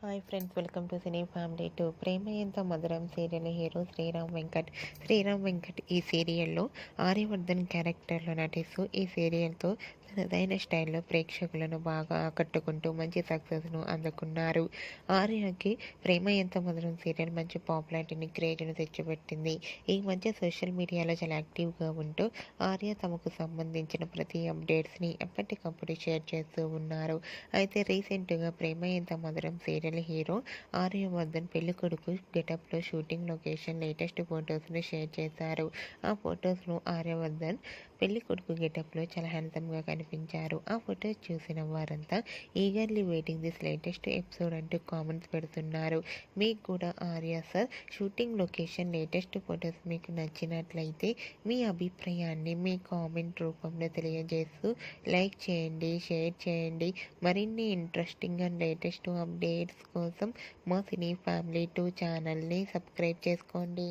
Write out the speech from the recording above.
Hi friends, welcome to cine family two. Prema Entha Madhuram serial hero Sriram Venkat ఈ సీరియల్లో ఆర్యవర్ధన్ క్యారెక్టర్లో నటిస్తూ ఈ సీరియల్తో తనదైన స్టైల్లో ప్రేక్షకులను బాగా ఆకట్టుకుంటూ మంచి సక్సెస్ను అందుకున్నారు. ఆర్యకి ప్రేమ ఎంత మధురం సీరియల్ మంచి పాపులారిటీని, క్రేజ్ను తెచ్చిపెట్టింది. ఈ మధ్య సోషల్ మీడియాలో చాలా యాక్టివ్గా ఉంటూ ఆర్య తమకు సంబంధించిన ప్రతి అప్డేట్స్ని ఎప్పటికప్పుడు షేర్ చేస్తూ ఉన్నారు. అయితే రీసెంట్గా ప్రేమ ఎంత మధురం సీరియల్ హీరో ఆర్యవర్ధన్ పెళ్ళికొడుకు గెటప్లో షూటింగ్ లొకేషన్ లేటెస్ట్ ఫొటోస్ను షేర్ చేశారు. ఆ ఫొటోస్ను ఆర్యవర్ధన్ పెళ్ళికొడుకు గెటప్లో చాలా హ్యాండ్సమ్గా కనిపించారు. ఆ ఫొటోస్ చూసిన వారంతా eagerly waiting this latest episode అంటూ కామెంట్స్ పెడుతున్నారు. మీకు కూడా Arya sir shooting location latest photos మీకు నచ్చినట్లయితే మీ అభిప్రాయాన్ని మీ కామెంట్ రూపంలో తెలియజేస్తూ లైక్ చేయండి, షేర్ చేయండి. మరిన్ని ఇంట్రెస్టింగ్ అండ్ లేటెస్ట్ అప్డేట్స్ కోసం మా సినీ ఫ్యామిలీ 2 ఛానల్ని సబ్స్క్రైబ్ చేసుకోండి.